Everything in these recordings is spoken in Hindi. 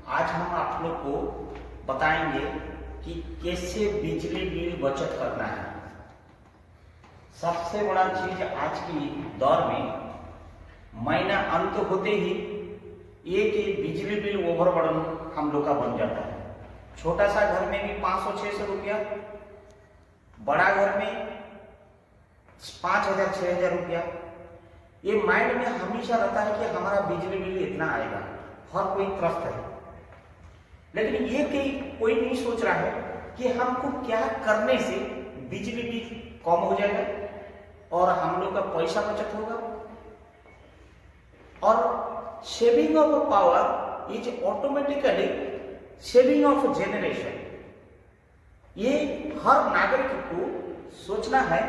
आज हम आप लोग को बताएंगे कि कैसे बिजली बिल बचत करना है। सबसे बड़ा चीज आज की दौर में महीना अंत होते ही एक बिजली बिल ओवरबर्डन हम लोग का बन जाता है। छोटा सा घर में भी 500-600 रुपया, बड़ा घर में 5,000-6,000 रुपया। ये माइंड में हमेशा रहता है कि हमारा बिजली बिल इतना आएगा, हर कोई त्रस्त है। लेकिन ये कोई नहीं सोच रहा है कि हमको क्या करने से बिजली बिल कम हो जाएगा और हम लोग का पैसा बचत होगा। और saving of power is automatically saving of generation. ये हर नागरिक को सोचना है,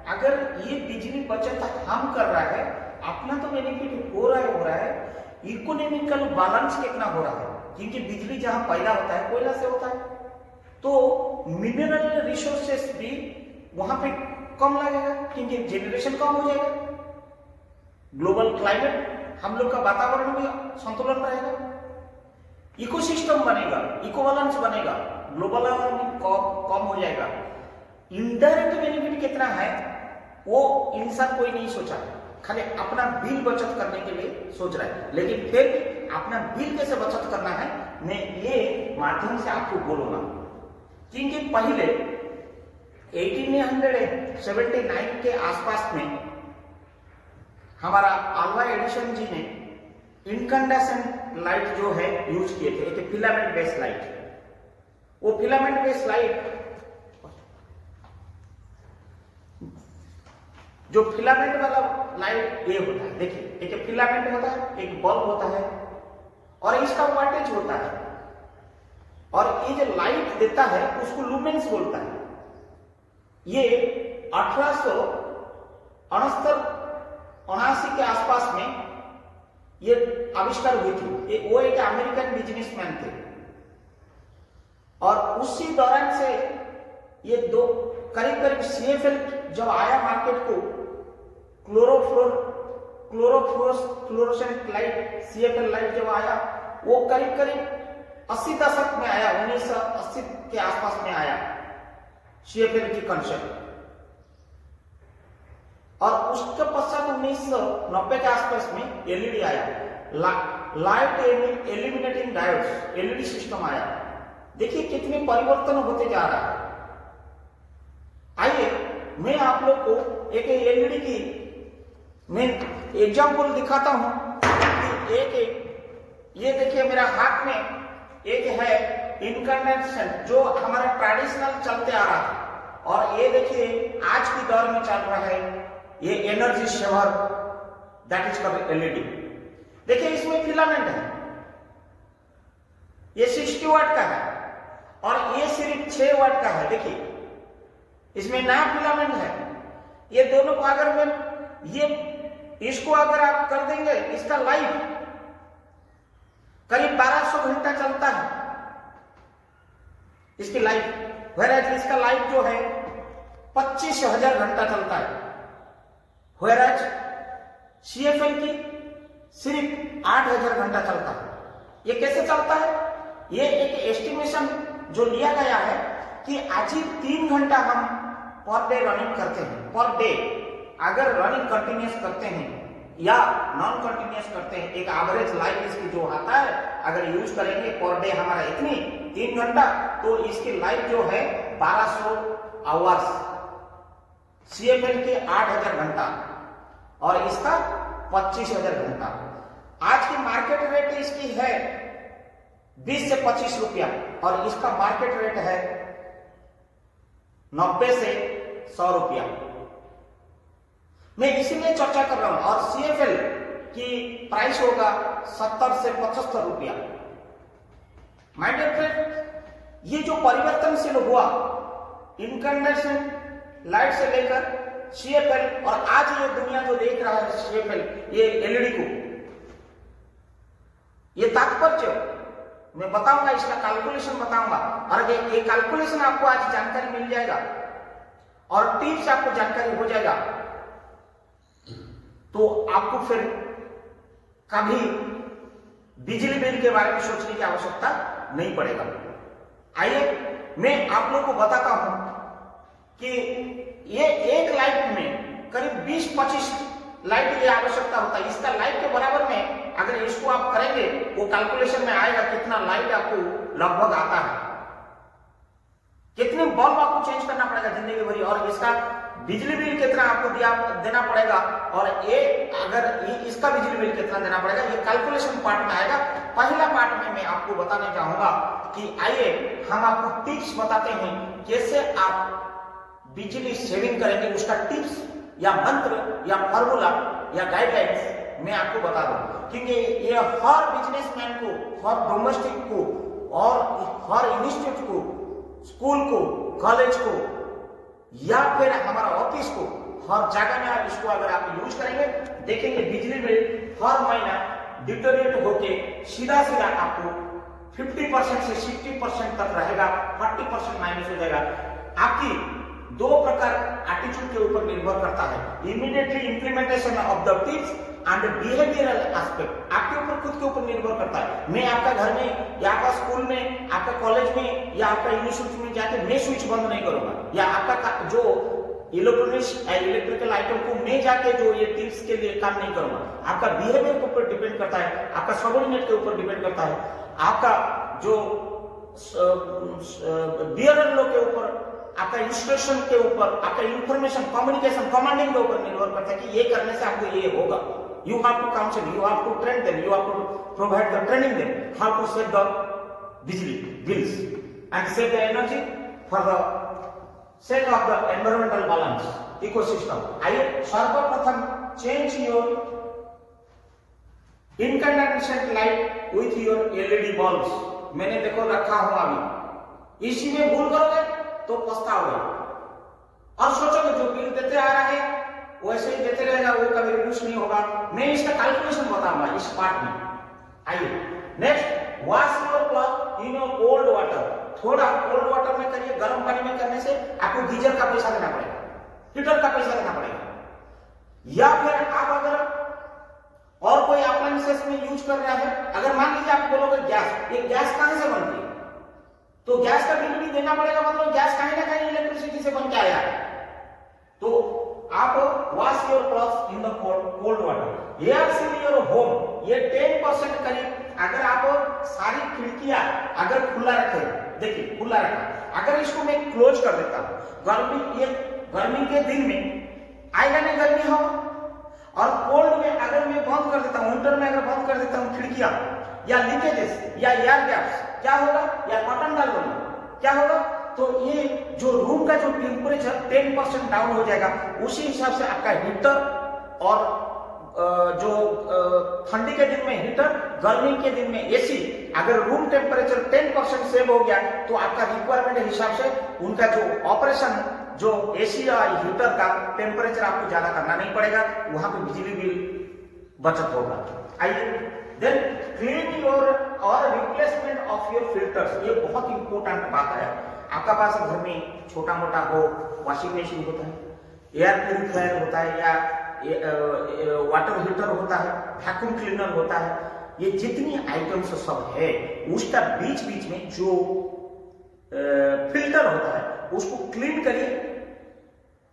अगर ये बिजली बचत हम कर रहा है, अपना तो बेनिफिट हो रहा है, इकोनॉमिकल बैलेंस कितना हो रहा है, क्योंकि बिजली जहां पैदा होता है कोयला से होता है, तो मिनरल रिसोर्सेस भी वहां पे कम लगेगा क्योंकि जनरेशन कम हो जाएगा। ग्लोबल क्लाइमेट, हम लोग का वातावरण भी संतुलन रहेगा, इकोसिस्टम बनेगा, इको बैलेंस बनेगा, ग्लोबल वार्मिंग कम हो जाएगा। इनडायरेक्ट बेनिफिट कितना है वो इंसान कोई नहीं सोचा, खाली अपना बिल बचत करने के लिए सोच रहा है। लेकिन फिर अपना बिल कैसे बचत करना है, मैं ये माध्यम से आपको बोलूंगा। क्योंकि पहले 1879 के आसपास में हमारा अल्वा एडिसन जी ने इनकंडेंसेंट लाइट जो है यूज किए थे, एक फिलामेंट बेस्ड लाइट। वो फिलामेंट बेस्ड लाइट, जो फिलामेंट वाला लाइट ये होता है, देखिए एक फिलामेंट होता है, एक बल्ब होता है और इसका वोल्टेज होता है, और ये जो लाइट देता है उसको लुमेंस बोलता है। ये 1869 के आसपास में ये आविष्कार हुई थी। वो एक अमेरिकन बिजनेसमैन थे और उसी दौरान से ये दो करीब CFL जब आया मार्केट को, क्लोरोफ्लोरोसेंट लाइट CFL लाइट जब आया, वो करीब 80 दशक में आया, 1980 के आसपास में आया CFL की कंसेप्ट। और उसके पश्चात 1990 के आसपास में LED आया, light eliminating diodes, LED system आया। देखिए कितने परिवर्तन होते जा रहा है। आइए मैं आप लोग को एक LED की मैं एग्जाम्पल दिखाता हूं कि ये देखिए मेरा हाथ में एक है इनकंडेंसेंट जो हमारा ट्रेडिशनल चलते आ रहा था, और ये देखिए आज की दौर में चल रहा है ये energy saver, that is called LED। देखिए इसमें फिलामेंट है, ये 60 वाट का है और ये सिर्फ 6 वाट का है। देखिए इसमें नया फिलामेंट है। ये दोनों को अगर मैं इसको अगर आप कर देंगे, इसका लाइफ करीब 1200 घंटा चलता है इसकी लाइफ, व्हेयरएज इसका लाइफ जो है 25,000 घंटा चलता है, व्हेयरएज CFL की सिर्फ 8,000 घंटा चलता है। ये कैसे चलता है? ये एक एस्टिमेशन जो लिया गया है कि आज ही 3 घंटा हम पर डे रनिंग करते हैं। पर डे अगर रनिंग कंटिन्यूस करते हैं या नॉन कंटिन्यूस करते हैं, एक एवरेज लाइफ इसकी जो आता है, अगर यूज करेंगे पर डे हमारा इतनी 3 घंटा, तो इसकी लाइफ जो है 1200 आवर्स, CFL के 8,000 घंटा और इसका 25,000 घंटा। आज की मार्केट रेट इसकी है 20 से 25 रुपया और इसका मार्केट रेट है 90 से 100 रुपया। मैं इसीलिए चर्चा कर रहा हूं। और CFL की प्राइस होगा 70 से 75 रुपया। माय डियर फ्रेंड, ये जो परिवर्तनशील हुआ इनकंडेंसेंट लाइट से लेकर CFL, और आज ये दुनिया जो देख रहा है CFL, ये LED को, ये तात्पर्य मैं बताऊंगा, इसका कैलकुलेशन बताऊंगा, और ये कैलकुलेशन आपको आज जानकारी मिल जाएगा और टिप्स आपको जानकारी हो जाएगा, तो आपको फिर कभी बिजली बिल के बारे में सोचने की आवश्यकता नहीं पड़ेगा। आइए मैं आप लोगों को बताता हूं कि ये एक लाइट में करीब 20-25 लाइट की आवश्यकता होता है। इसका लाइट के बराबर में अगर इसको आप करेंगे वो कैलकुलेशन में आएगा कितना लाइट आपको लगभग आता है, कितने बल्ब आपको चेंज करना पड़ेगा जिंदगी भरी, और इसका बिजली बिल कितना आपको देना पड़ेगा, और ये अगर इसका बिजली बिल कितना देना पड़ेगा, ये कैलकुलेशन पार्ट में आएगा। पहला पार्ट में मैं आपको बताना चाहूंगा कि आइए हम आपको टिप्स बताते हैं कैसे आप बिजली सेविंग करेंगे। उसका टिप्स या मंत्र या फॉर्मूला या गाइडलाइंस मैं आपको बता दूं, क्योंकि ये हर बिजनेसमैन को, हर डोमेस्टिक को और हर इंस्टीट्यूट को, स्कूल को, कॉलेज को या फिर हमारा ऑफिस को, हर जगह में इसको अगर आप यूज करेंगे देखेंगे बिजली बिल हर महीना डिटोरेट होके सीधा आपको 50% से 60% तक रहेगा, 40% माइनस हो जाएगा। आपकी दो प्रकार एटीट्यूड के ऊपर निर्भर करता है, immediately implementation of the tips and behavioural aspect आपके ऊपर, खुद के ऊपर निर्भर करता है। मैं आपका घर में या आपका स्कूल में, आपका कॉलेज में या आपका इंस्टीट्यूट में जाके मैं स्विच बंद नहीं करूंगा, या आपका जो इलेक्ट्रॉनिक्स इलेक्ट्रिकल आइटम को मैं जाके जो ये टिप्स के लिए काम नहीं करूंगा। आपका बिहेवियर के ऊपर डिपेंड करता है, आपका सबऑर्डिनेट के ऊपर डिपेंड करता है, आपका जो बियरर लो के ऊपर, आपका इंस्ट्रक्शन के ऊपर, आपका इंफॉर्मेशन कम्युनिकेशन कमांडिंग के ऊपर निर्भर करता है कि ये करने से आपको ये होगा। You have to counsel, you have to train them, you have to provide the training them how to save the bijli bills and save the energy for the sake of the environmental balance ecosystem. आइए सर्वप्रथम change your incandescent light with your LED bulbs। मैंने देखो रखा हूं अभी, इसी में भूल करोगे तो पछताओगे और सोचोगे जो बिल देते आ रहा है वैसे ही देते रहेगा, वो कभी रिड्यूस नहीं होगा। मैं इसका कैलकुलेशन बताऊंगा इस पार्ट में। आइए next, wash your cloth in your cold water. थोड़ा कोल्ड वाटर में करिए, गर्म पानी में करने से आपको गीजर का पैसा देना पड़ेगा, हीटर का पैसा देना पड़ेगा, या फिर आप अगर और कोई अप्लायंसेस में यूज कर रहा है, अगर मान लीजिए आप बोलोगे गैस, ये गैस कहां से बनती है, तो गैस का बिल भी देना पड़ेगा, मतलब गैस कहीं ना कहीं इलेक्ट्रिसिटी से बन के आया है। तो आप wash your clothes in the cold water. Air seal your home, ये 10% करीब अगर आप सारी खिड़कियां अगर खुला रखे, देखिए खुला रखा, अगर इसको मैं क्लोज कर देता हूं, गर्मी के दिन में आएगा नहीं गर्मी हवा, और कोल्ड में अगर मैं बंद कर देता हूं, विंटर में अगर बंद कर देता हूं खिड़कियां या लीकेजेस या एयर गैप्स, क्या होगा, या कॉटन डाल दूंगा, क्या होगा, तो ये जो रूम का जो टेम्परेचर 10% डाउन हो जाएगा। उसी हिसाब से आपका हीटर और जो ठंडी के दिन में हीटर, गर्मी के दिन में एसी, अगर रूम टेम्परेचर 10% सेव हो गया तो आपका रिक्वायरमेंट के हिसाब से उनका जो ऑपरेशन, जो एसी या हीटर का टेम्परेचर आपको ज्यादा करना नहीं पड़ेगा, वहां पे बिजली बिल बचत होगा। आइए देन क्लीन योर और रिप्लेसमेंट ऑफ योर फिल्टर्स। ये बहुत इंपॉर्टेंट बात है। आपका पास घर में छोटा मोटा हो, वॉशिंग मशीन होता है, एयर प्यूरिफायर होता है, या वाटर हीटर होता है, वैक्यूम क्लीनर होता है, ये जितनी आइटम्स सब है उसका बीच बीच में जो फिल्टर होता है उसको क्लीन करिए।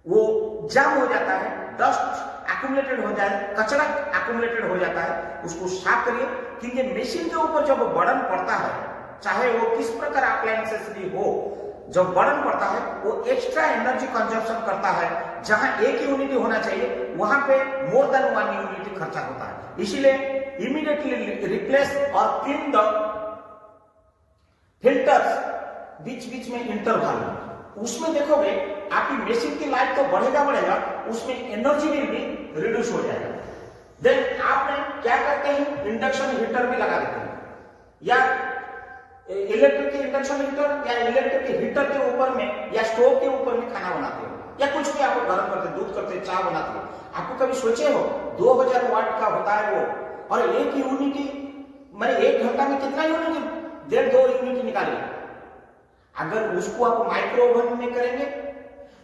वो जाम हो जाता है, डस्ट एक्यूमुलेटेड हो जाए, कचरा एक्यूमुलेटेड हो जाता है, उसको साफ करिए। क्योंकि मशीन के ऊपर जब बर्डन पड़ता है, चाहे वो किस प्रकार अप्लायंसेस भी हो, जब बर्डन पड़ता है वो एक्स्ट्रा एनर्जी कंजप्शन करता है। जहां एक यूनिट होना चाहिए वहां पे मोर देन 1 यूनिट खर्चा होता है। इसीलिए इमीडिएटली रिप्लेस और क्लीन द फिल्टर्स बीच बीच में इंटरवल। उसमें देखोगे आपकी मशीन की लाइफ तो बढ़ेगा, उसमें एनर्जी बिल भी रिड्यूस हो जाएगा। देन आपने क्या करते हैं, इंडक्शन हीटर में लगा देते हैं, या इलेक्ट्रिक इंडक्शन हीटर या इलेक्ट्रिक हीटर के ऊपर में या स्टोव के ऊपर में खाना बनाते हो, या कुछ भी आपको गर्म करते, दूध करते, चाय बनाते हो। आपको कभी सोचे हो 2000 वाट का होता है वो, और एक यूनिटी मैंने 1 घंटा में कितना यूनिट, 1.5-2 यूनिट निकालिए। अगर उसको आप माइक्रो ओवन में करेंगे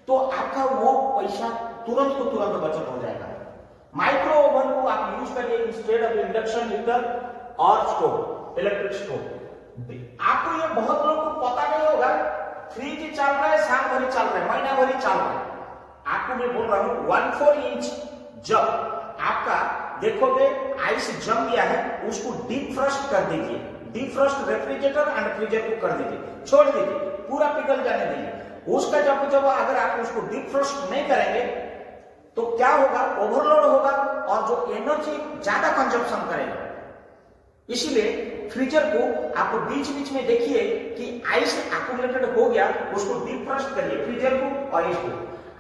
तो आपका वो पैसा तुरंत को तुरंत बचत हो जाएगा। माइक्रो ओवन को आप यूज करिए इंस्टेड ऑफ इंडक्शन हीटर और स्टोव, इलेक्ट्रिक स्टोव। आपको ये बहुत लोगों को पता नहीं होगा, फ्रिज चल रहा है, साल भरी चल रहा है, महीना भरी चल रहा है। आपको मैं बोल रहा हूं 1/4 इंच जब आपका देखोगे आइस जम गया है, उसको डीप फ्रॉस्ट कर दीजिए। Deep Frost refrigerator and freezer को कर दीजिए, छोड़ दीजिए, पूरा पिघल जाने दीजिए। उसका जब अगर आप उसको डीप फ्रॉस्ट नहीं करेंगे तो क्या होगा, ओवरलोड होगा और जो एनर्जी ज्यादा कंजप्शन करेगा। इसीलिए फ्रीजर को आप बीच बीच में देखिए कि आइस एक्यूमुलेटेड हो गया, उसको डीप फ्रॉस्ट करिए फ्रीजर को और इसको।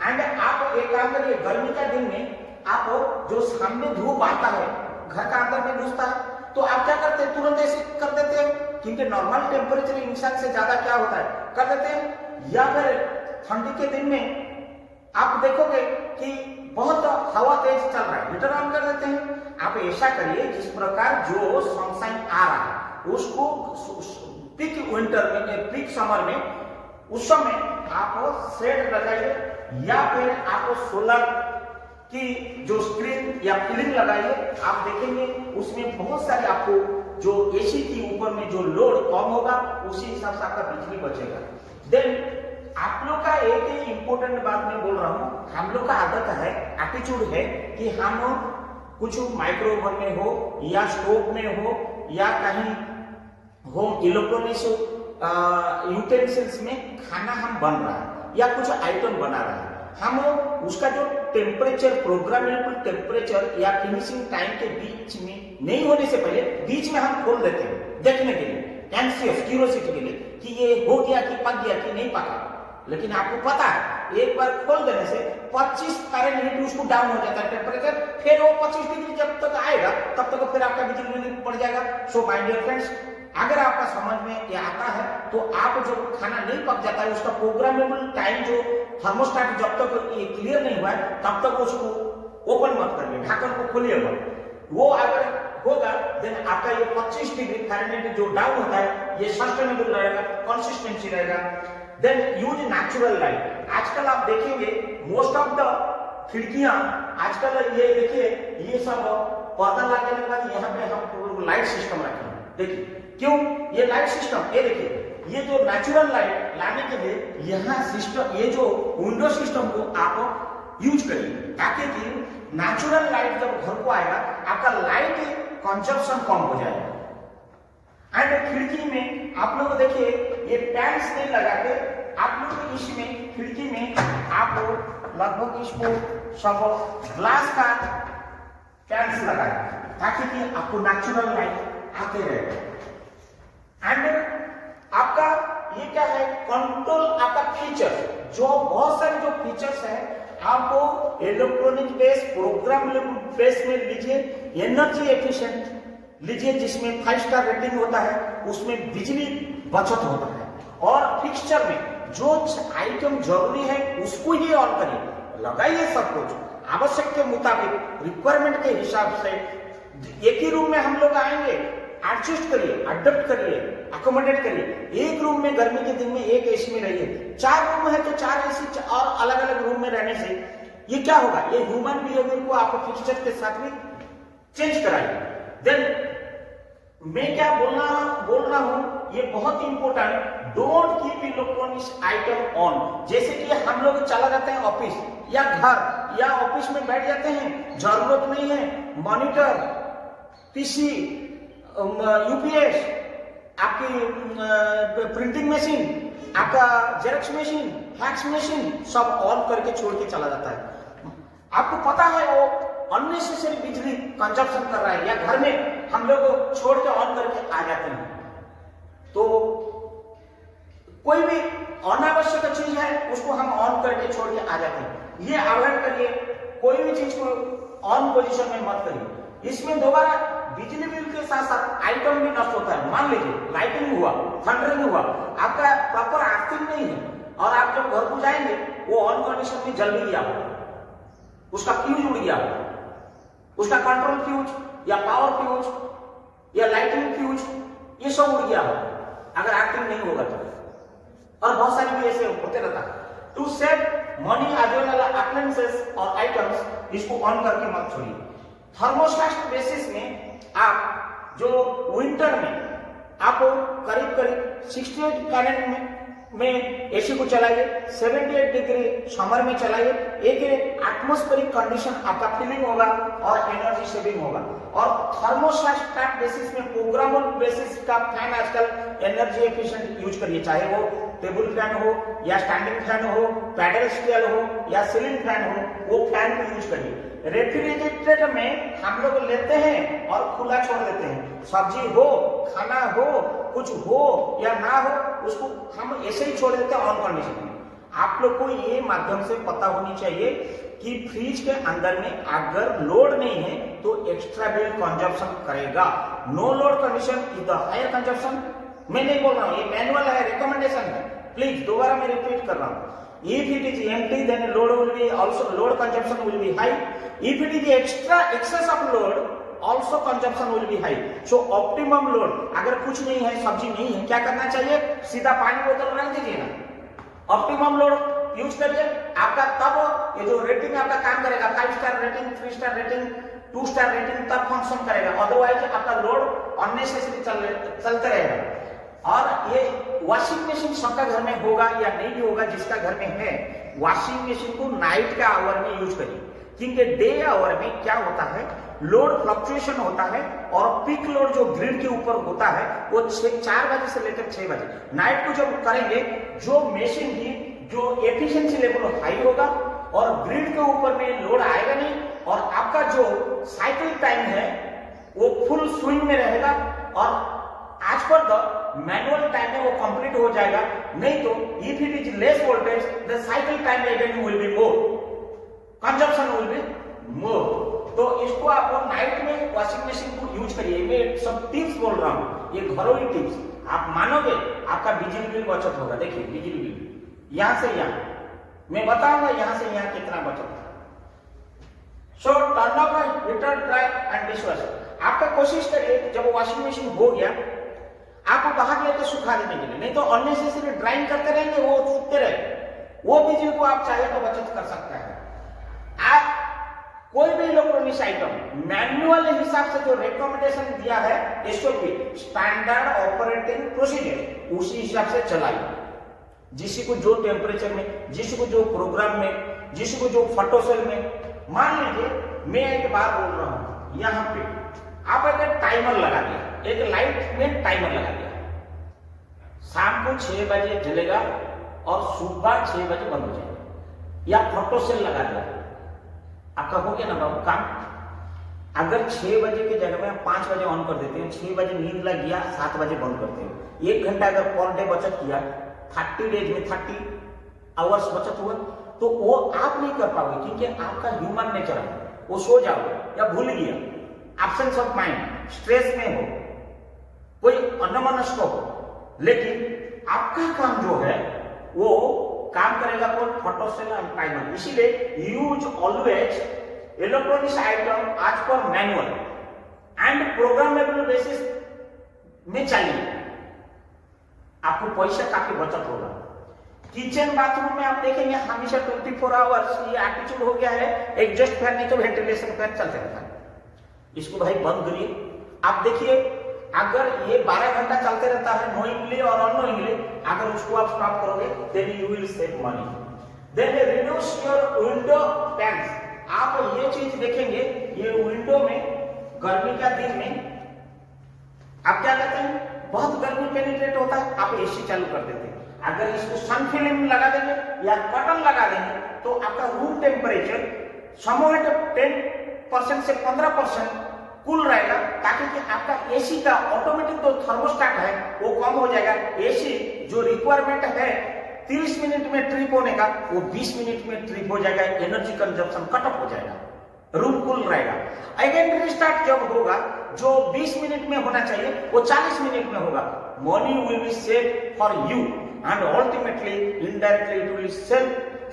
एंड आप एक काम करिए, गर्मी का दिन में आप जो सामने धूप आता है घर का अंदर में घुसता है, तो आप क्या करते हैं, तुरंत ऐसे कर देते हैं, क्योंकि नॉर्मल टेम्परेचर इंसान से ज्यादा क्या होता है कर देते हैं। या फिर ठंडी के दिन में आप देखोगे कि बहुत हवा तेज चल रहा है, हीटर ऑन कर देते हैं। आप ऐसा करिए जिस प्रकार जो सनशाइन आ रहा है उसको पीक विंटर में, पीक समर में, उस समय आप शेड लगाइए या फिर आप सोलर की जो स्क्रीन या फिल्म लगाइए। आप देखेंगे उसमें बहुत सारे आपको जो एसी के ऊपर में जो लोड कम होगा, उसी हिसाब से आपका बिजली बचेगा। देन आप लोग का एक ही इंपॉर्टेंट बात मैं बोल रहा हूं, हम लोग का आदत है, एटीट्यूड है कि हम कुछ माइक्रोवेव में हो या स्टोव में हो या कहीं होम इलेक्ट्रॉनिक्स यूटेंसिल्स में खाना हम बन रहा है या कुछ आइटम बना रहा है, हम उसका जो टेम्परेचर, प्रोग्रामेबल टेम्परेचर या फिनिशिंग टाइम के बीच में नहीं होने से पहले बीच में हम खोल देते हैं देखने के लिए, एंसियस क्यूरियोसिटी के लिए कि ये हो गया कि पक गया कि नहीं पका। लेकिन आपको पता है एक बार खोल देने से 25 फ़ारेनहीट उसको डाउन हो जाता है टेम्परेचर, फिर वो 25 डिग्री जब तक आएगा तब तक फिर आपका बिजली बिल पड़ जाएगा। सो माय डियर फ्रेंड्स, अगर आपका समझ में ये आता है तो आप जो खाना नहीं पक जाता है उसका प्रोग्रामेबल टाइम जो थर्मोस्टेट जब तक ये क्लियर नहीं हुआ है तब तक उसको ओपन मत करिए, ढक्कन को खोलिए मत। वो अगर होगा देन आपका ये 25 डिग्री फ़ारेनहीट जो डाउन होता है ये सस्टेनेबल रहेगा, कंसिस्टेंसी रहेगा। Then use natural light. आजकल आप देखेंगे मोस्ट ऑफ द खिड़कियां आजकल ये देखिए ये सब पर्दा लगाने के बाद यहाँ पे हम लाइट सिस्टम रखे हैं। देखिए क्यों ये लाइट सिस्टम, ये देखिए ये जो नेचुरल लाइट लाने के लिए यहाँ सिस्टम, ये जो विंडो सिस्टम को आप यूज करिए ताकि कि नेचुरल लाइट जब घर को आएगा आपका लाइट कंजप्शन कम हो जाएगा। एंड खिड़की में आप लोग देखिए ये पैंस नहीं लगा के आप लोग इसमें खिड़की में आप लगभग इसको सब ग्लास का पैंस लगाए ताकि कि आपको नेचुरल लाइट आते रहे। एंड आपका ये क्या है, कंट्रोल आपका फीचर, जो बहुत सारे जो फीचर्स है आपको इलेक्ट्रॉनिक बेस, प्रोग्राम बेस में लीजिए, एनर्जी एफिशिएंट लीजिए जिसमें 5 स्टार रेटिंग होता है, उसमें बिजली बचत होता है। और फिक्सचर में जो आइटम जरूरी है उसको ही ऑन करिए, लगाइए सब कुछ आवश्यक के मुताबिक, रिक्वायरमेंट के हिसाब से। एक ही रूम में हम लोग आएंगे, एडजस्ट करिए, अडॉप्ट करिए, अकोमोडेट करिए। एक रूम में गर्मी के दिन में एक एसी में रहिए, 4 रूम है तो 4 एसी और अलग अलग रूम में रहने से ये क्या होगा, ये ह्यूमन बिहेवियर को आप फिक्सचर के साथ में चेंज कराइए। देन मैं क्या बोल रहा हूं, ये बहुत important, don't keep electronics item on. जैसे कि हम लोग चला जाते हैं ऑफिस या घर या ऑफिस में बैठ जाते हैं, जरूरत नहीं है मॉनिटर, पीसी, यूपीएस, आपकी प्रिंटिंग मशीन, आपका जेरॉक्स मशीन, फैक्स मशीन सब ऑन करके छोड़ के चला जाता है। आपको पता है वो अननेसेसरी बिजली कंजप्शन कर रहा है, या घर में हम लोग छोड़ के ऑन करके आ जाते हैं। तो कोई भी अनावश्यक चीज है उसको हम ऑन करके छोड़ के आ जाते हैं, ये अवॉइड करिए। कोई भी चीज को ऑन पोजीशन में मत करिए, इसमें दोबारा बिजली बिल के साथ साथ आइटम भी नष्ट होता है। मान लीजिए लाइटिंग हुआ, थंडरिंग हुआ, आपका प्रॉपर आर्थिंग नहीं है और आप जब घर को जाएंगे वो ऑन कंडीशन में जल गया, उसका फ्यूज उड़ गया, उसका कंट्रोल फ्यूज या पावर फ्यूज या लाइटिंग फ्यूज ये सब उड़ गया अगर आर्थिंग नहीं होगा तो। और बहुत सारी भी ऐसे होते रहता है। To save money as well as appliances और आइटम्स, इसको ऑन करके मत छोड़िए। थर्मोस्टेट बेसिस में आप जो विंटर में आप करीब करीब 68 फैरेनहाइट में एसी को चलाइए, 78 डिग्री समर में चलाइए, एक एटमॉस्फेरिक कंडीशन आपका फीलिंग होगा और एनर्जी सेविंग होगा। और थर्मोस्टेट बेसिस में, प्रोग्रामेबल बेसिस का फैन आजकल एनर्जी एफिशिएंट यूज करिए, चाहे वो टेबल फैन हो या स्टैंडिंग फैन हो, पैडल स्टील हो या सीलिंग फैन हो, वो फैन को यूज करिए। रेफ्रिजरेटर में हम लोग लेते हैं और खुला छोड़ देते हैं, सब्जी हो, खाना हो, कुछ हो या ना हो, उसको हम ऐसे ही छोड़ देते हैं ऑन कंडीशन में। आप लोग को ये माध्यम से पता होनी चाहिए कि फ्रिज के अंदर में अगर लोड नहीं है तो एक्स्ट्रा बिल कंजप्शन करेगा। No load condition is the higher consumption. मैं नहीं बोल रहा हूँ, ये मैनुअल है, रिकमेंडेशन है, प्लीज दोबारा मैं रिपीट कर रहा हूँ। If it is empty, then load will be also load consumption will be high. If it is excess of load, also consumption will be high. So optimum load, अगर कुछ नहीं है, सब्जी नहीं है, क्या करना चाहिए? सीधा पानी बोतल रख दीजिए ना। ऑप्टिमम लोड यूज करिए, आपका तब ये जो रेटिंग आपका काम करेगा, 5 star rating, 3 star rating, 2 star rating तब फंक्शन करेगा। अदरवाइज आपका लोड अननेसेसरी चलते रहेगा। और ये वॉशिंग मशीन सबका घर में होगा या नहीं भी होगा, जिसका घर में है, वॉशिंग मशीन को नाइट के आवर में यूज करिए, क्योंकि डे आवर में क्या होता है, लोड फ्लक्चुएशन होता है और पीक लोड जो ग्रिड के ऊपर होता है वो 4 बजे से लेकर 6 बजे। नाइट को जब करेंगे, जो मशीन की जो एफिशिएंसी लेवल हाई होगा और ग्रिड के ऊपर में लोड आएगा नहीं, और आपका जो साइकिल टाइम है वो फुल स्विंग में रहेगा और आज पर द मैनुअल टाइम में वो कंप्लीट हो जाएगा। नहीं तो if it is less voltage, the cycle time again will be more, consumption will be more. तो इसको आप नाइट में वॉशिंग मशीन को यूज करिए। मैं सब टिप्स बोल रहा हूँ, ये घरेलू टिप्स, आप मानोगे आपका बिजली बिल बचत होगा। देखिए बिजली बिल यहां से यहां, मैं बताऊंगा यहां से यहां कितना बचत है। सो turn off heater, dry and dishwasher. आपका कोशिश करिए जब वॉशिंग मशीन हो गया, आपको बाहर लेकर सुखा देने के लिए, नहीं तो अननेसेसरी ड्राइंग करते रहेंगे, वो सूखते रहे। वो बिजली को आप चाहे तो बचत कर सकते हैं। आप कोई भी इलेक्ट्रॉनिक्स आइटम मैनुअल हिसाब से जो रिकमेंडेशन दिया है, एसओपी, स्टैंडर्ड ऑपरेटिंग प्रोसीजर, उसी हिसाब से चलाइए। जिसी को जो टेम्परेचर में, जिसी को जो प्रोग्राम में, जिसी को जो फोटो सेल में। मान लीजिए मैं एक बार बोल रहा हूं, यहां पे आप अगर टाइमर लगा दिया, एक लाइट में टाइमर लगा दिया, शाम को 6 बजे जलेगा और सुबह 6 बजे बंद हो जाएगा, या फोटो सेल लगा दिया, आपका हो गया ना बाबू काम। अगर 6 बजे की जगह में 5 बजे ऑन कर देते हैं, 6 बजे नींद लग गया, 7 बजे बंद करते हैं, 1 घंटा अगर पर डे बचत किया, 30 डेज में 30 आवर्स बचत हुआ, तो वो आप नहीं कर पाओगे, क्योंकि आपका ह्यूमन नेचर है, वो सो जाओगे या भूल गया, एब्सेंस ऑफ माइंड, स्ट्रेस में हो, कोई अन्यमनस्क हो। लेकिन आपका काम जो है वो काम करेगा कौन? Photo cell and timer. इसीलिए यूज ऑलवेज इलेक्ट्रॉनिक्स आइटम आज पर मैनुअल एंड प्रोग्रामेबल बेसिस में चाहिए, आपको पैसा काफी बचत होगा। किचन बाथरूम में आप देखेंगे हमेशा 24 आवर्स ये एटीट्यूड हो गया है, एग्जॉस्ट फैन नहीं तो वेंटिलेशन फैन चलते रहता है। इसको भाई बंद करिए। आप देखिए अगर ये 12 घंटा चलते रहता है नोइंगली और अननोइंगली, अगर उसको आप स्टॉप करोगे then you will save money. Then reduce your window fans. आप ये चीज देखेंगे, ये विंडो में गर्मी का दिन में आप क्या करते हैं, बहुत गर्मी पेनिट्रेट होता है, आप एसी चालू कर देते हैं। अगर इसको सन फिल्म लगा देंगे या कर्टन लगा देंगे तो आपका रूम टेम्परेचर समोट 10% से 15% कूल रहेगा, ताकि कि आपका एसी का ऑटोमेटिक जो थर्मोस्टेट है वो कम हो जाएगा। एसी जो रिक्वायरमेंट है 30 मिनट में ट्रिप होने का, वो 20 मिनट में ट्रिप हो जाएगा, एनर्जी कंजप्शन कट ऑफ हो जाएगा, रूम कूल रहेगा। अगेन रिस्टार्ट जब होगा, जो 20 मिनट में होना चाहिए वो 40 मिनट में होगा। Money will be save for you and ultimately indirectly it will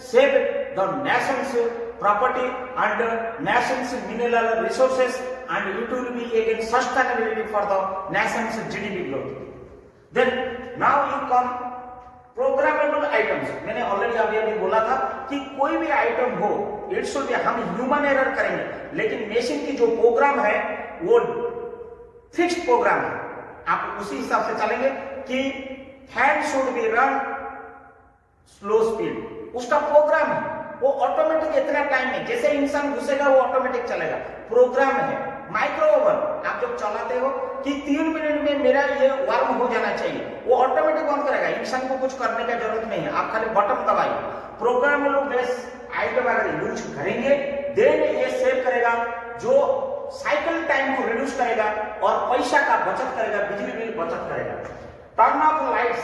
save the nation's property and nation's mineral resources, and it will be again sustainability for the nation's GDP growth. Then now you come programmable items. मैंने ऑलरेडी अभी बोला था कि कोई भी आइटम हो, इट शुड बी, हम ह्यूमन एरर करेंगे, लेकिन मशीन की जो प्रोग्राम है वो फिक्स्ड प्रोग्राम है, आप उसी हिसाब से चलेंगे कि fan should be run slow speed, उसका प्रोग्राम है, वो ऑटोमेटिक इतना टाइम में, जैसे इंसान घुसेगा वो ऑटोमेटिक चलेगा, प्रोग्राम है। माइक्रो ओवन आप जब चलाते हो कि 3 मिनट में मेरा ये वार्म हो जाना चाहिए, वो ऑटोमेटिक ऑन करेगा, इंसान को कुछ करने का जरूरत नहीं है, आप खाली बटन दबाइए। प्रोग्राम लोग बेस आइटम अगर यूज करेंगे देन ये सेव करेगा, जो साइकिल टाइम को रिड्यूस करेगा और पैसा का बचत करेगा, बिजली बिल बचत करेगा। टर्न ऑफ लाइट्स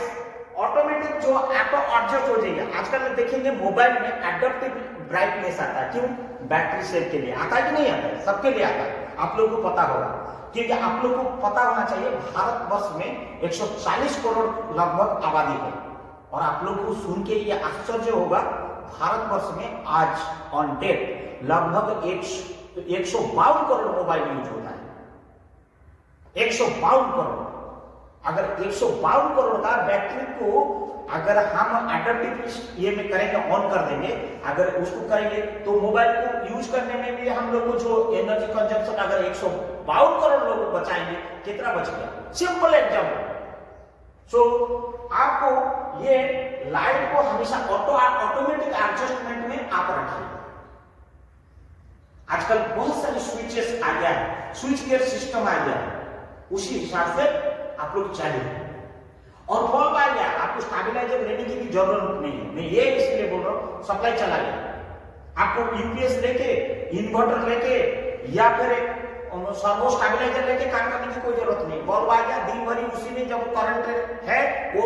ऑटोमेटिक जो ऑटो एडजस्ट हो जाएगा। आजकल देखेंगे मोबाइल में एडेप्टिव ब्राइटनेस आता है, क्यों? बैटरी सेव के लिए आता है कि नहीं आता है? सबके लिए आता है, आप लोगों को पता होगा, क्योंकि आप लोगों को पता होना चाहिए भारतवर्ष में 140 करोड़ लगभग आबादी है, और आप लोग को सुन के ये आश्चर्य होगा, भारतवर्ष में आज ऑन डेट लगभग 152 करोड़ मोबाइल यूज होता है। 152 करोड़। अगर 152 करोड़ का बैटरी को अगर हम एडेप्टिव ये में करेंगे, ऑन कर देंगे, अगर उसको करेंगे तो मोबाइल को यूज करने में भी हम लोग को जो एनर्जी कंजम्पशन अगर 152 करोड़ लोग बचाएंगे, कितना बच गया? Simple example. सो आपको ये लाइट को हमेशा ऑटोमेटिक एडजस्टमेंट में आप रखिए। आजकल बहुत सारे स्विचेस आ गया है, स्विच गियर सिस्टम आ गया है, उसी हिसाब से आप लोग चलिए। और बल्ब आ गया, आपको स्टेबलाइजर लेने की भी जरूरत नहीं है, मैं ये इसलिए बोल रहा हूँ, सप्लाई चला गया। आपको यूपीएस लेके, इन्वर्टर लेके या फिर सर्वो स्टेबलाइजर लेके काम करने की कोई जरूरत नहीं। बल्ब आ गया, दिन भर उसी में जब करंट है वो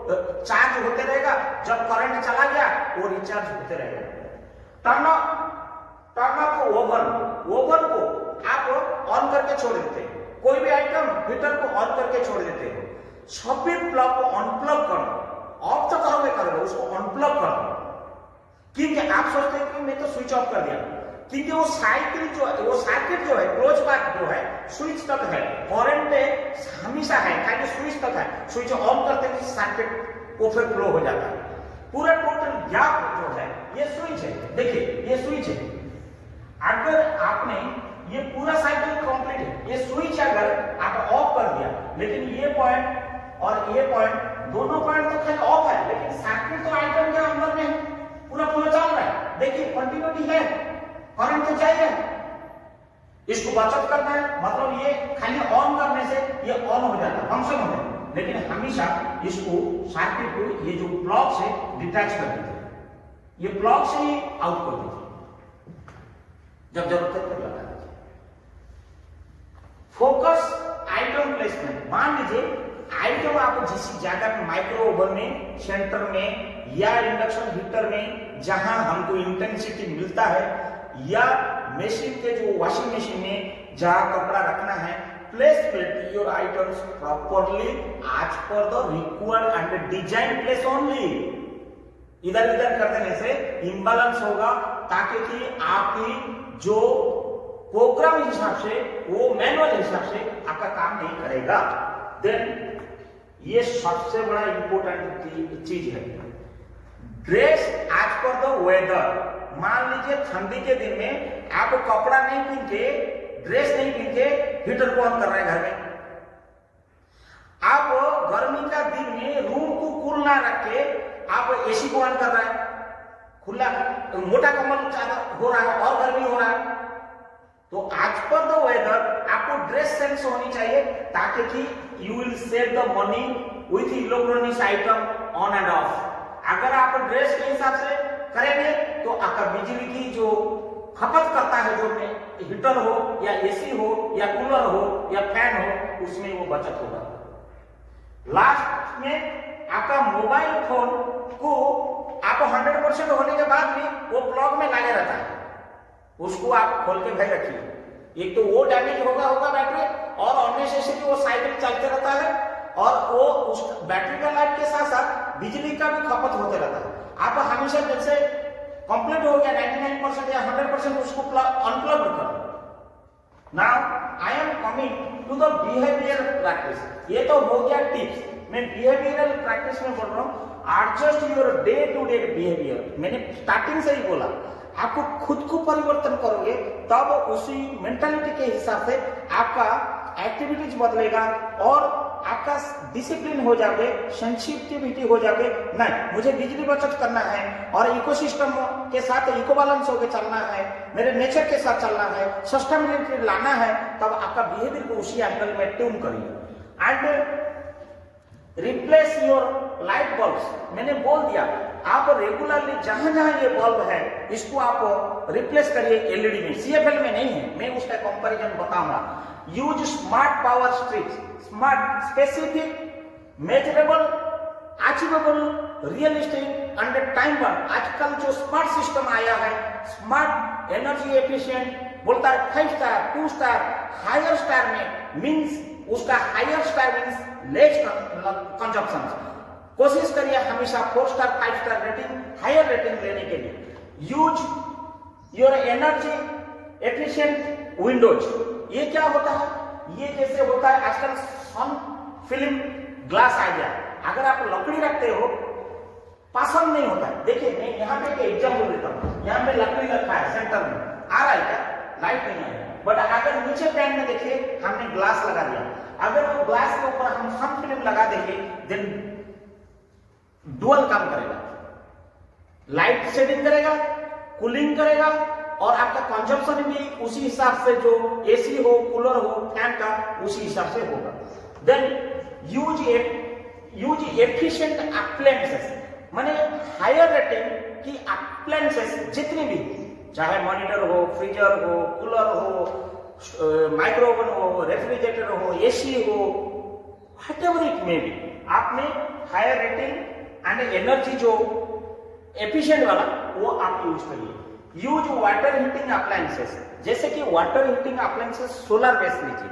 चार्ज होते रहेगा, जब करंट चला गया वो रिचार्ज होते रहेगा। टर्न ऑफ ओवन को आप ऑन करके छोड़ देते हैं, कोई भी आइटम हीटर को ऑन करके छोड़ देते हो, सभी प्लग को अनप्लग करो, ऑफ तो करोगे, उसको अनप्लग करो, क्योंकि आप सोचते हैं कि मैं तो स्विच ऑफ कर दिया, क्योंकि वो साइकिल जो है, वो सर्किट जो है, क्लोज पाथ जो है, स्विच तक है, करंट हमेशा है, खाली स्विच तक है, स्विच ऑन करते ही सर्किट वो फिर फ्लो हो जाता है। पूरा टोटल गैप जो है ये स्विच है, देखिए ये स्विच है। अगर आपने ये पूरा साइकिल कंप्लीट है, ये स्विच अगर आप ऑफ कर दिया, लेकिन ये पॉइंट और ये पॉइंट, दोनों पॉइंट तो खाली ऑफ है, लेकिन सर्किट तो आइटम के अंदर में पूरा चल रहा है, देखिए कंटिन्यूटी है, करंट तो चाहिए, इसको बचत करना है, मतलब ये खाली ऑन करने से ये ऑन हो जाता है, फंक्शन हो जाता है, लेकिन हमेशा इसको सर्किट को ये जो प्लग से डिटैच कर देते हैं, ये प्लग से ही आउट कर देते हैं, जब जरूरत है तब लगा दीजिए। फोकस आइटम प्लेसमेंट, मान लीजिए आइटम आप जिस जगह में, माइक्रो ओवन में, सेंटर में या इंडक्शन हीटर में जहां हमको इंटेंसिटी मिलता है, या मशीन के जो वॉशिंग मशीन में जहां कपड़ा रखना है, place your items properly as per the required and design place only. इधर उधर कर देने से इम्बैलेंस होगा, ताकि कि आपकी जो प्रोग्राम हिसाब से, वो मैनुअल हिसाब से आपका काम नहीं करेगा। देन ये सबसे बड़ा इंपॉर्टेंट चीज है, dress as per the weather. मान लीजिए ठंडी के दिन में आप कपड़ा नहीं पहन के, ड्रेस नहीं पहन के हीटर को ऑन कर रहे हैं घर में, आप गर्मी का दिन में रूम को कूल ना रख के आप एसी को ऑन कर रहे हैं, खुला मोटा कम्बल चादर हो रहा है और गर्मी हो रहा है, तो आज पर द वेदर आपको ड्रेस सेंस होनी चाहिए, ताकि कि you will save the money with electronics item on end of. अगर आप ड्रेस के हिसाब से करेंगे तो आपका बिजली की जो खपत करता है, जो हीटर हो या एसी हो या कूलर हो या फैन हो, उसमें वो बचत होगा। लास्ट में आपका मोबाइल फोन को आप 100% होने के बाद भी वो प्लग में लगे रहता है, उसको आप खोल के भाई रखिए। एक तो वो डैमेज होगा बैटरी, और अननेसेसरी वो साइकिल चलते रहता है, और वो उस बैटरी का लाइफ के साथ साथ बिजली का भी खपत होते रहता है। आप हमेशा जैसे कंप्लीट हो गया 99% या 100%, उसको अनप्लग करो। Now I am coming to the behaviour practice. ये तो हो गया टिप्स, मैं बिहेवियरल प्रैक्टिस में बोल रहा हूँ। Adjust your day to day behaviour, मैंने स्टार्टिंग से ही बोला, आपको खुद को परिवर्तन करोगे तब उसी मेंटालिटी के हिसाब से आपका एक्टिविटीज बदलेगा और आपका डिसिप्लिन हो जाओगे, सेंसिटिविटी हो जाओगे। नहीं, मुझे बिजली बचत करना है और इकोसिस्टम के साथ इको बैलेंस होकर चलना है, मेरे नेचर के साथ चलना है, सस्टेनेबिलिटी लाना है, तब आपका बिहेवियर को उसी एंगल में ट्यून करिए। And replace your light bulbs, मैंने बोल दिया आप रेगुलरली जहां जहां ये बल्ब है इसको आप रिप्लेस करिए एलईडी में, सीएफएल में नहीं है, मैं उसका कंपैरिजन बताऊंगा। Use smart power strips, smart specific measurable achievable realistic and time burn. आजकल जो स्मार्ट सिस्टम आया है, स्मार्ट एनर्जी एफिशिएंट बोलता है 5 स्टार 2 स्टार, हायर स्टार में मीन्स उसका higher star means less consumption. कोशिश करिए हमेशा 4 star 5 star rating, higher rating लेने के लिए। Use your energy efficient windows. ये क्या होता है? ये जैसे होता है आजकल सन फिल्म ग्लास आ गया, अगर आप लकड़ी रखते हो पसंद नहीं होता है। देखिए मैं यहाँ पे एक एग्जाम्पल देता हूँ, यहाँ पे लकड़ी रखा है सेंटर में, आ रहा है क्या? लाइट नहीं आ रहा है, बट अगर नीचे पैन में देखिए हमने ग्लास लगा दिया, अगर वो ग्लास के ऊपर हम सन फिल्म लगा देंगे देन डुअल काम करेगा, लाइट शेडिंग करेगा, कूलिंग करेगा और आपका कंजप्शन भी उसी हिसाब से, जो एसी हो, कूलर हो, फैन का उसी हिसाब से होगा। देन यूज एफिशिएंट अप्लायंसेस, माने हायर रेटिंग की अप्लायंसेस जितनी भी, चाहे मॉनिटर हो, फ्रीजर हो, कूलर हो, माइक्रो ओवन हो, रेफ्रिजरेटर हो, एसी हो, व्हाटएवर इट मे बी, आपने हायर रेटिंग एंड एनर्जी जो एफिशिएंट वाला वो आप यूज करिए। यूज वाटर हीटिंग अप्लायंसेस, जैसे कि water heating appliances solar base लीजिए,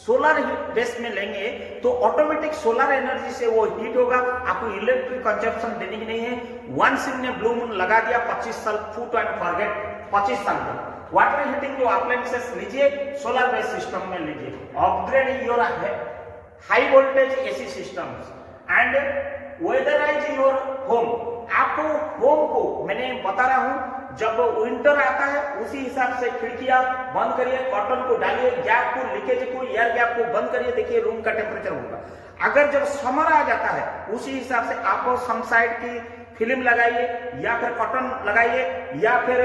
सोलर बेस में लेंगे तो ऑटोमेटिक सोलर एनर्जी से वो हीट होगा, आपको इलेक्ट्रिक कंजप्शन देने की नहीं है। वंस इन ब्लू मून लगा दिया 25 साल, फुट एंड फॉरगेट 25 साल तक। वाटर हीटिंग जो अप्लायंसेस लीजिए सोलर बेस सिस्टम में लीजिए। Upgrade your high voltage AC systems and weatherize your home. आपको होम को मैंने बता रहा हूं, जब विंटर आता है उसी हिसाब से खिड़कियां बंद करिए, कॉटन को डालिए, गैप को, लीकेज को, एयर गैप को बंद करिए, देखिए रूम का टेम्परेचर होगा। अगर जब समर आ जाता है उसी हिसाब से आप सम साइड की फिल्म लगाइए या फिर कॉटन लगाइए, या फिर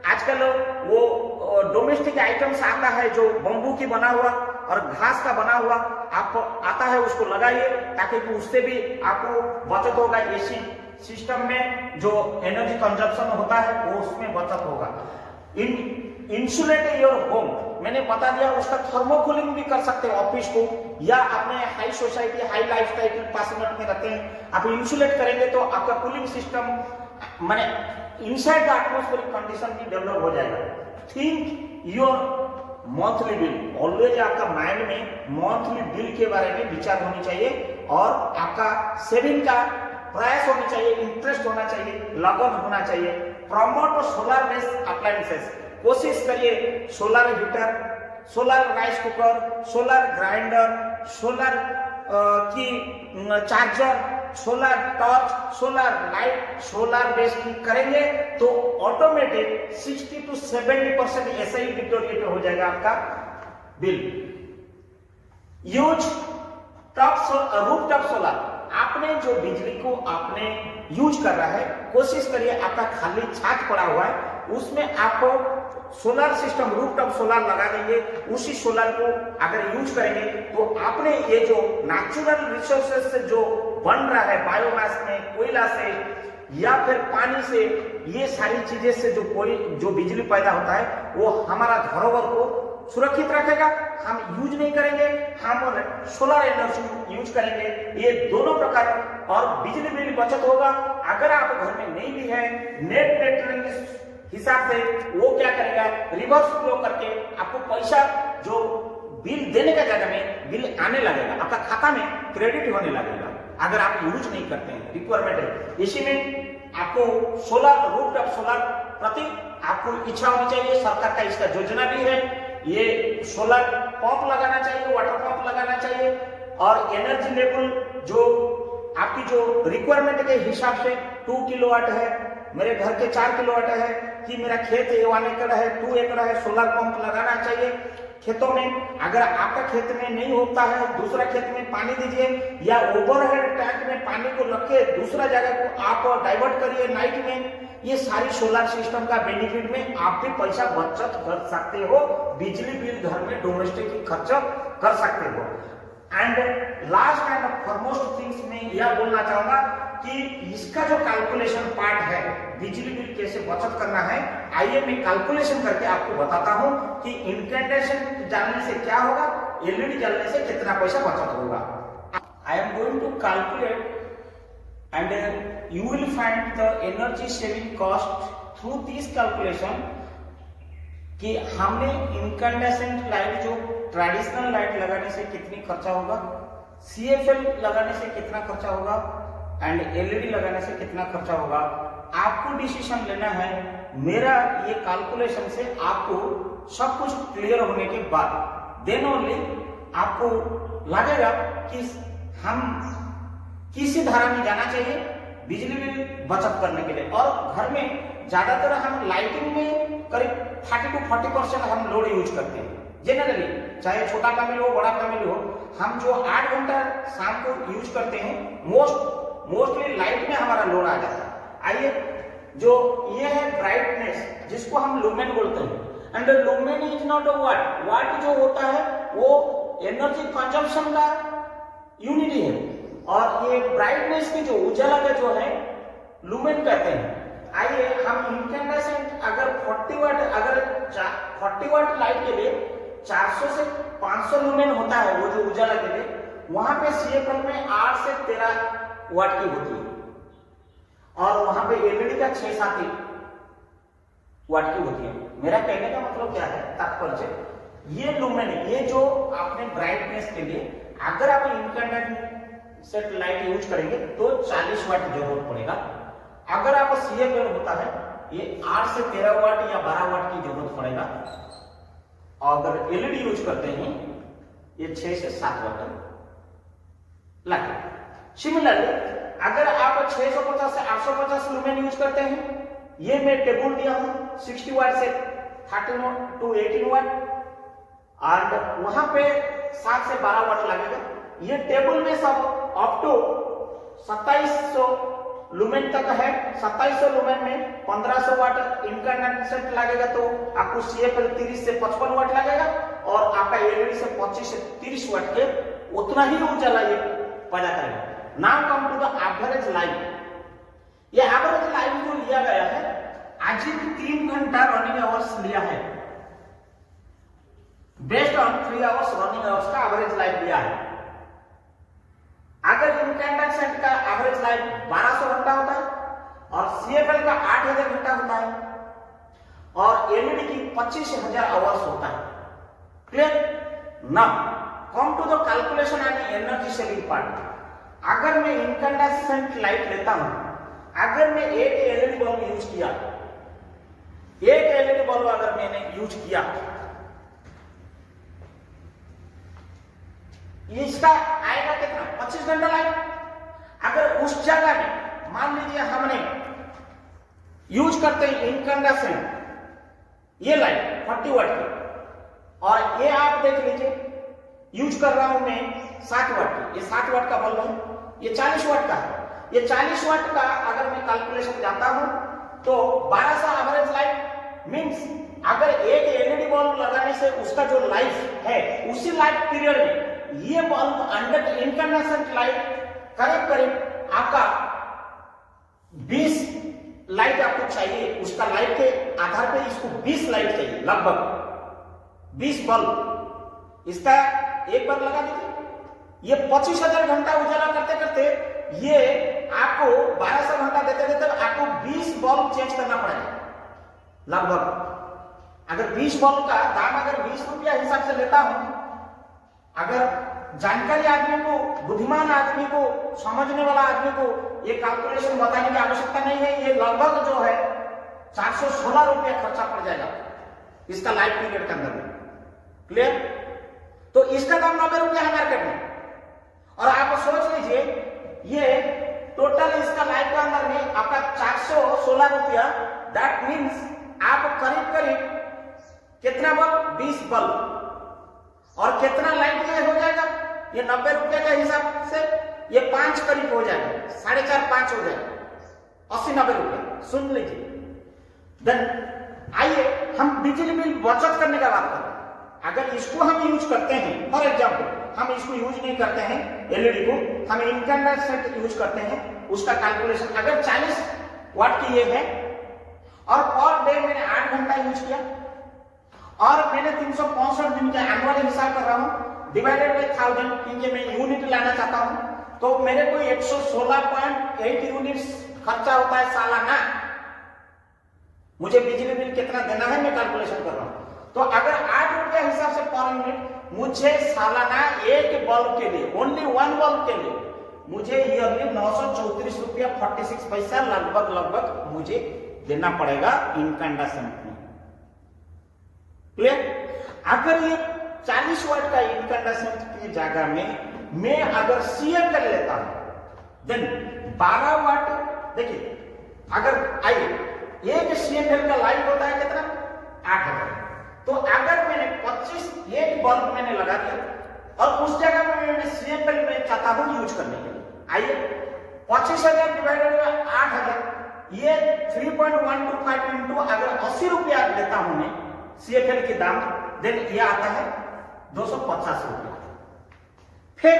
आजकल वो डोमेस्टिक आइटम्स आता है जो बम्बू की बना हुआ और घास का बना हुआ आप आता है, उसको लगाइए ताकि उससे भी आपको बचत होगा। एसी सिस्टम में जो एनर्जी कंजप्शन होता है वो उसमें बचत होगा। इंसुलेट योर होम, मैंने बता दिया, उसका थर्मोकूलिंग भी कर सकते हैं ऑफिस को, या अपने हाई सोसाइटी हाई लाइफस्टाइल पासमेंट में रहते हैं, आप इंसुलेट करेंगे तो आपका कूलिंग सिस्टम माने इनसाइड द एटमॉस्फेरिक कंडीशन भी डेवलप हो जाएगा। Think your monthly bill, always आपका माइंड में मंथली बिल के बारे में विचार होनी चाहिए और आपका सेविंग का प्रयास होनी चाहिए, इंटरेस्ट होना चाहिए, लगन होना चाहिए। प्रमोट सोलर बेस अप्लायंसेस, कोशिश करिए solar heater, solar rice cooker, solar grinder, solar की charger, solar torch, solar light, solar base की करेंगे तो ऑटोमेटिक 60 to 70% ऐसा ही डिटोरिएट हो जाएगा आपका bill. Use roof top solar, आपने जो बिजली को आपने यूज कर रहा है, कोशिश करिए आपका खाली छत पड़ा हुआ है उसमें आपको सोलर सिस्टम रूफटॉप सोलर लगा देंगे। उसी सोलर को अगर यूज करेंगे तो आपने ये जो नेचुरल रिसोर्सेज से जो बन रहा है, बायोमास में, कोयला से या फिर पानी से, ये सारी चीजें से जो बिजली पैदा होता है वो हमारा धरोहर को सुरक्षित रखेगा। हम यूज नहीं करेंगे, हम सोलर एनर्जी यूज करेंगे, ये दोनों प्रकार और बिजली बिल बचत होगा। अगर आप घर में नहीं भी है, नेट मेंटेनेंस हिसाब से वो क्या करेगा, रिवर्स फ्लो करके आपको पैसा जो बिल देने का जगह में बिल आने लगेगा, आपका खाता में क्रेडिट होने लगेगा अगर आप यूज नहीं करते हैं। रिक्वायरमेंट है, इसी में आपको सोलर रूफटॉप सोलर प्रति आपको इच्छा होनी चाहिए। सरकार का इसका योजना भी है, ये सोलर पंप लगाना चाहिए, वाटर पंप लगाना चाहिए और एनर्जी लेवल जो आपकी जो रिक्वायरमेंट के हिसाब से 2 किलोवाट है, मेरे घर के 4 किलोवाट है, कि मेरा खेत 1 एकड़ है, 2 एकड़ है, सोलर पंप लगाना चाहिए खेतों में। अगर आपका खेत में नहीं होता है, दूसरा खेत में पानी दीजिए, या ओवरहेड टैंक में पानी को रख के दूसरा जगह को आप डाइवर्ट करिए नाइट में। ये सारी सोलर सिस्टम का बेनिफिट में आप भी पैसा बचत कर सकते हो, बिजली बिल घर में डोमेस्टिक खर्च कर सकते हो। And last and foremost things में यह बोलना चाहूंगा कि इसका जो कैलकुलेशन पार्ट है, बिजली बिल कैसे बचत करना है, आइए मैं कैलकुलेशन करके आपको बताता हूं कि इनकैंडेसेंट डालने से क्या होगा, एलईडी जलने से कितना पैसा बचत होगा। I am going to calculate and you will find the energy saving cost through this calculation, कि हमने इनकैंडेसेंट लाइट जो ट्रेडिशनल लाइट लगाने से कितनी खर्चा होगा, सीएफएल लगाने से कितना खर्चा होगा, एंड एलईडी लगाने से कितना खर्चा होगा। आपको डिसीजन लेना है। मेरा ये कैलकुलेशन से आपको सब कुछ क्लियर होने के बाद देन ओनली आपको लगेगा कि हम किसी धारा में जाना चाहिए बिजली बिल बचत करने के लिए। और घर में ज्यादातर हम लाइटिंग में करीब 30 to 40% हम लोड यूज करते हैं जनरली, चाहे छोटा फैमिली हो बड़ा फैमिली हो। हम जो 8 घंटा शाम को यूज करते हैं, मोस्टली लाइट में हमारा लोड आ जाता है। आइए, जो ये है ब्राइटनेस, जिसको हम लुमेन बोलते हैं, and lumen is not a watt जो होता है वो एनर्जी कंजम्पशन का यूनिट है, और ये ब्राइटनेस की जो उजाला का जो है लुमेन कहते हैं। आइए, हम इनकैंडेसेंट अगर 40 वाट लाइट के लिए 400 से 500 लुमेन होता है, वो जो उजाला के लिए, वहां पे सीएफएल में 8 से 13 वाट की होती है, और वहां पे एलईडी का 6-7 वाट की होती है। मेरा कहने का मतलब क्या है, तात्पर्य, ये लुमेन, ये जो आपने ब्राइटनेस के लिए अगर आप इनकैंडेसेंट लाइट यूज करेंगे तो 40 वाट की जरूरत पड़ेगा। अगर आप सीएफएल होता है, ये 8 से 13 वाट या 12 वाट की जरूरत पड़ेगा, और अगर एलईडी यूज करते हैं ये 6 से 7 वाट लगेगा। सिमिलरली अगर आप 650 से 850 लुमेन यूज करते हैं, ये मैं टेबल दिया हूं 60 वाट से 13 to 18 वाट, और वहां पे 7 से 12 वाट लगेगा। ये टेबल में सब अप टू 2700 लुमेन तक है। 2700 लुमेन में 1500 वाट इनकैंडेसेंट लगेगा, तो आपको सीएफएल 30 से 55 वाट लगेगा, और आपका एलईडी से 25 से 30 वाट के उतना ही उजाला ये पैदा करेगा। Now come to the average life. ये एवरेज लाइफ जो लिया गया है, आज ही 3 घंटा रनिंग आवर्स लिया है, based on 3 hours running hours का एवरेज लाइफ लिया है। अगर इनकैंडेसेंट का एवरेज लाइफ 1200 घंटा होता है, और सीएफएल का 8000 घंटा होता है, और एलईडी की 25000 आवर्स होता है। Clear? Now come to the calculation and energy saving part. अगर मैं इनकैंडेसेंट लाइट लेता हूं, अगर मैं एक एलईडी बल्ब यूज किया, एक एलईडी बल्ब अगर मैंने यूज किया, इसका आएगा कितना, 25 घंटा लाइट। अगर उस जगह में मान लीजिए हमने यूज करते हैं इनकैंडेसेंट ये लाइट 40 वाट की, और ये आप देख लीजिए यूज कर रहा हूं मैं 7 वाट की, ये 7 वाट का बल्ब है, ये 40 वाट का है। ये 40 वाट का अगर मैं कैलकुलेशन जाता हूं तो 1200 एवरेज लाइफ मींस अगर एक एलईडी बल्ब लगाने से उसका जो लाइफ है, उसी लाइफ पीरियड में ये बल्ब अंडर इनकैंडेसेंट लाइट करीब आपका 20 लाइट आपको चाहिए। उसका लाइट के आधार पे इसको 20 लाइट चाहिए, लगभग 20 बल्ब। इसका एक बार लगा दीजिए, ये 25000 घंटा उजाला करते करते ये आपको 1200 घंटा देते देते आपको 20 बल्ब चेंज करना पड़ेगा लगभग। अगर 20 बल्ब का दाम अगर 20 रुपया हिसाब से लेता हूं, अगर जानकारी आदमी को, बुद्धिमान आदमी को, समझने वाला आदमी को ये कैलकुलेशन बताने की आवश्यकता नहीं है। ये लगभग जो है 416 रुपया खर्चा पड़ जाएगा इसका लाइफ पीरियड के अंदर में। क्लियर? तो इसका दाम 90 रुपया है मार्केट में। और आप सोच लीजिए ये टोटल इसका लाइफ के अंदर में आपका 416 रुपया, दैट मीन्स आप करीब करीब कितना बल्ब, 20 बल्ब, और कितना लाइट में हो जाएगा ये 90 रुपए के हिसाब से ये 5 करीब हो जाएगा, 4.5-5 हो जाएगा, 80-90 रुपए। सुन लीजिए। देन आइए हम बिजली बिल बचत करने का बात करें। अगर इसको हम यूज करते हैं, फॉर एग्जाम्पल हम इसको यूज नहीं करते हैं एलईडी को, हम इनकैंडेसेंट यूज करते हैं, उसका कैलकुलेशन अगर 40 वाट की ये है और पर डे मैंने 8 घंटा यूज किया और मैंने 365 दिन के एनुअल हिसाब कर रहा हूं डिवाइडेड बाय 1000, क्योंकि मैं यूनिट लाना चाहता हूं, तो मेरे को 116.8 यूनिट्स खर्चा होता है सालाना। मुझे बिजली बिल कितना देना है मैं कैलकुलेशन कर रहा हूं। तो अगर 8 रुपया हिसाब से पर यूनिट मुझे सालाना एक बल्ब के लिए, ओनली वन बल्ब के लिए मुझे ईयरली 934 रुपया 46 पैसा लगभग मुझे देना पड़ेगा इनकैंडेसेंट में। क्लियर? अगर ये 40 वाट का इनकैंडेसेंट की जगह में मैं अगर सीएफएल लेता हूं देन 12 वाट, देखिए अगर आइए एक सीएफएल का लाइफ होता है कितना, 8000। तो अगर मैंने 25 एक बल्ब मैंने लगा दिया और उस जगह में मैंने सीएफएल में चाहता हूं यूज करने के लिए, आइए 25,000 डिवाइडेड बाय 8000, ये 3.125 इंटू अगर 80 रुपया लेता हूं मैं सीएफएल के दाम, देन ये आता है 250 रुपया। फिर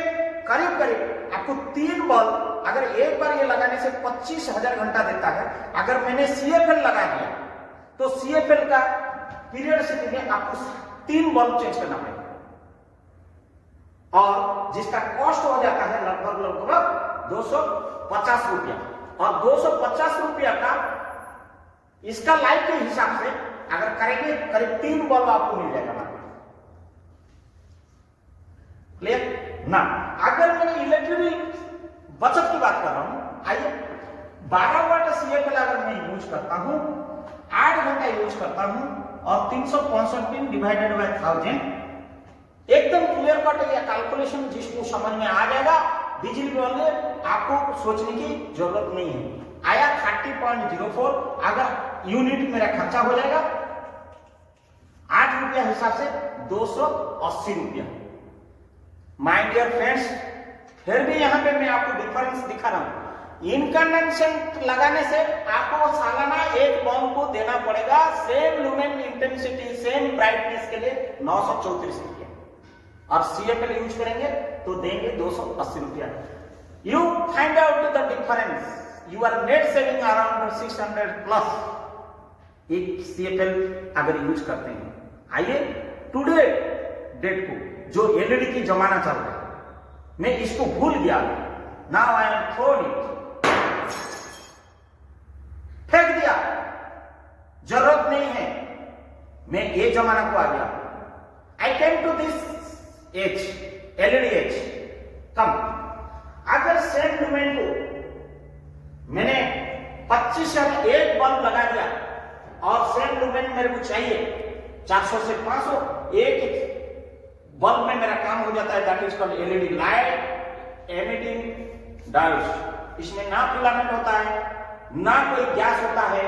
करीब करीब आपको 3 बल्ब अगर एक बार ये लगाने से 25,000 घंटा देता है। अगर मैंने सीएफएल लगा दिया तो सीएफएल का पीरियड में आपको 3 बल्ब चेंज करना पड़ेगा और जिसका कॉस्ट हो जाता है लगभग 250 रुपया। और 250 रुपया का इसका लाइफ के हिसाब से अगर करेंगे करीब 3 बल्ब आपको मिल जाएगा। क्लियर ना? अगर मैंने इलेक्ट्रिक बचत की बात कर रहा हूं, आइए 12 वाट सीएफएल अगर मैं यूज करता हूं, 8 घंटा यूज करता हूं और 365 दिन डिवाइडेड बाय 1000, एकदम क्लियर कट ये कैलकुलेशन जिसको समझ में आ जाएगा बिजली बिल में आपको सोचने की जरूरत नहीं है। आया 30.04, अगर यूनिट मेरा खर्चा हो जाएगा 8 रुपया हिसाब से 280 रुपया। माय डियर फ्रेंड्स, फिर भी यहां पे मैं आपको डिफरेंस दिखा रहा हूं। इनकैंडेसेंट लगाने से आपको सालाना एक बल्ब को देना पड़ेगा same lumen intensity same brightness के लिए 934 रुपया, और सीएफएल यूज करेंगे तो देंगे 280 रुपया। You find out the difference, you are net saving around 600 plus एक सीएफएल अगर यूज करते हैं। आइए टुडे डेट को जो एलईडी की जमाना चल रहा है, मैं इसको भूल गया, now I am thrown it, फेंक दिया, जरूरत नहीं है, मैं ये जमाना को आ गया। I came to this age, LED age. कम अगर सेम लुमेन को मैंने 25 एक बल्ब लगा दिया और सेम लुमेन मेरे को चाहिए 400 से 500, एक बल्ब में मेरा काम हो जाता है, that is called LED light emitting diode. इसमें ना फिलामेंट होता है, ना कोई गैस होता है,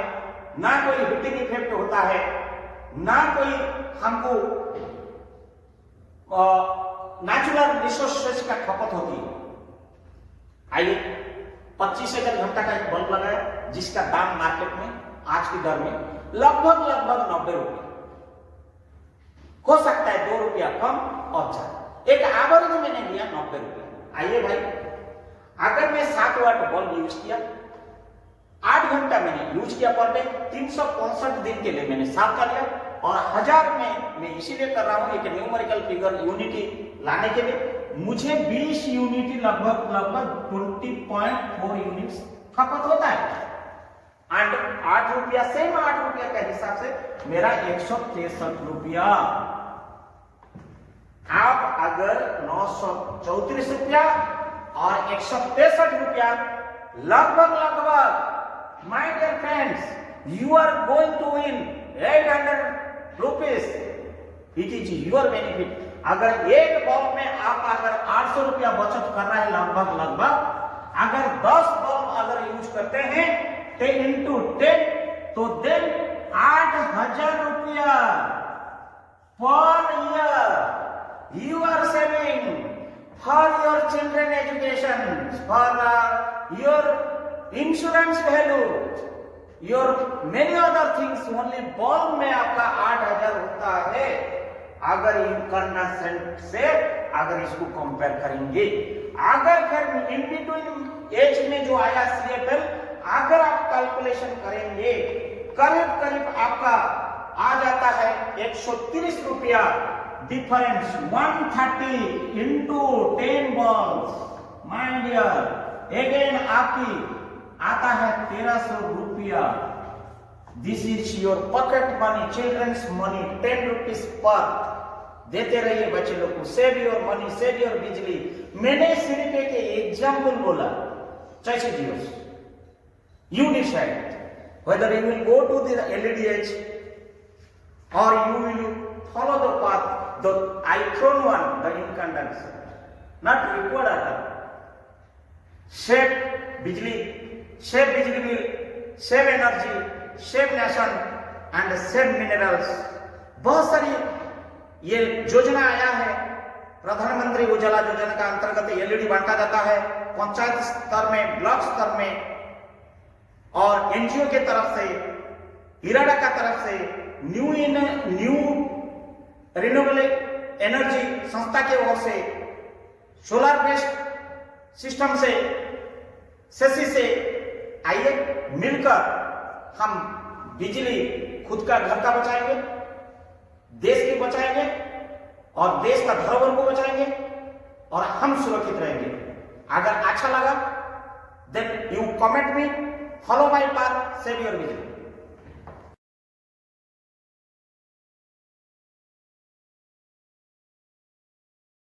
ना कोई हीटिंग इफेक्ट होता है, ना कोई हमको नेचुरल रिसोर्सेज का खपत होती है। आइए 25,000 घंटा का एक बल्ब लगाया जिसका दाम मार्केट में आज की दर में लगभग 90 रुपये, हो सकता है 2 रुपया कम और ज्यादा, एक एवरेज मैंने लिया 90 रुपया। आइए भाई, अगर मैं 7 वाट बल्ब यूज किया, 8 घंटा मैंने यूज किया पर डे, 365 दिन के लिए मैंने 7 का लिया, और 1000 में मैं इसीलिए कर रहा हूं एक न्यूमेरिकल फिगर यूनिटी लाने के लिए, मुझे 20 यूनिटी लगभग 20.4 यूनिट्स खपत होता है। एंड 8 रुपया सेम 8 रुपया के हिसाब से मेरा 163 रुपया। आप अगर 934 रुपया और 163 रुपया लगभग my dear friends you are going to win 800 rupees. It is your benefit. अगर एक बल्ब में आप अगर 800 रुपया बचत कर रहे हैं लगभग अगर 10 बल्ब अगर यूज करते हैं 10 into 10 तो देन 8,000 रुपया per year you are saving for your children education, for your insurance value, your many other things. Only bulb में आपका 8,000 होता है अगर इनकंडेंसेंट से अगर इसको कंपेयर करेंगे। अगर फिर इन बिटवीन एज में जो आया CFL, अगर आप कैलकुलेशन करेंगे करीब करीब आपका आ जाता है 130 रुपया difference. 130 into 10 bulb my dear again आपकी आता है 1300 रुपया। This is your pocket money, children's money, 10 rupees पर देते रहिए बच्चे लोग को। Save your money, save your बिजली। मैंने सिर्फ एक एग्जाम्पल बोला, कैसे जियो you decide whether you will go to the LEDH or you will follow the path, the I thrown one, the incandescent, not required at all. Save बिजली bill, save energy, save nation and save minerals। बहुत सारी ये योजना आया है। प्रधानमंत्री उज्ज्वला योजना का अंतर्गत LED बांटा जाता है पंचायत स्तर में, ब्लॉक स्तर में, और एनजीओ के तरफ से, इराडा का तरफ से, न्यू रिन्यूएबल एनर्जी संस्था की ओर से, सोलर बेस्ड सिस्टम से, सेसी से, आइए मिलकर हम बिजली खुद का घर का बचाएंगे, देश की बचाएंगे और देश का धरोहर को बचाएंगे और हम सुरक्षित रहेंगे। अगर अच्छा लगा then you comment me, follow my path, save your vision।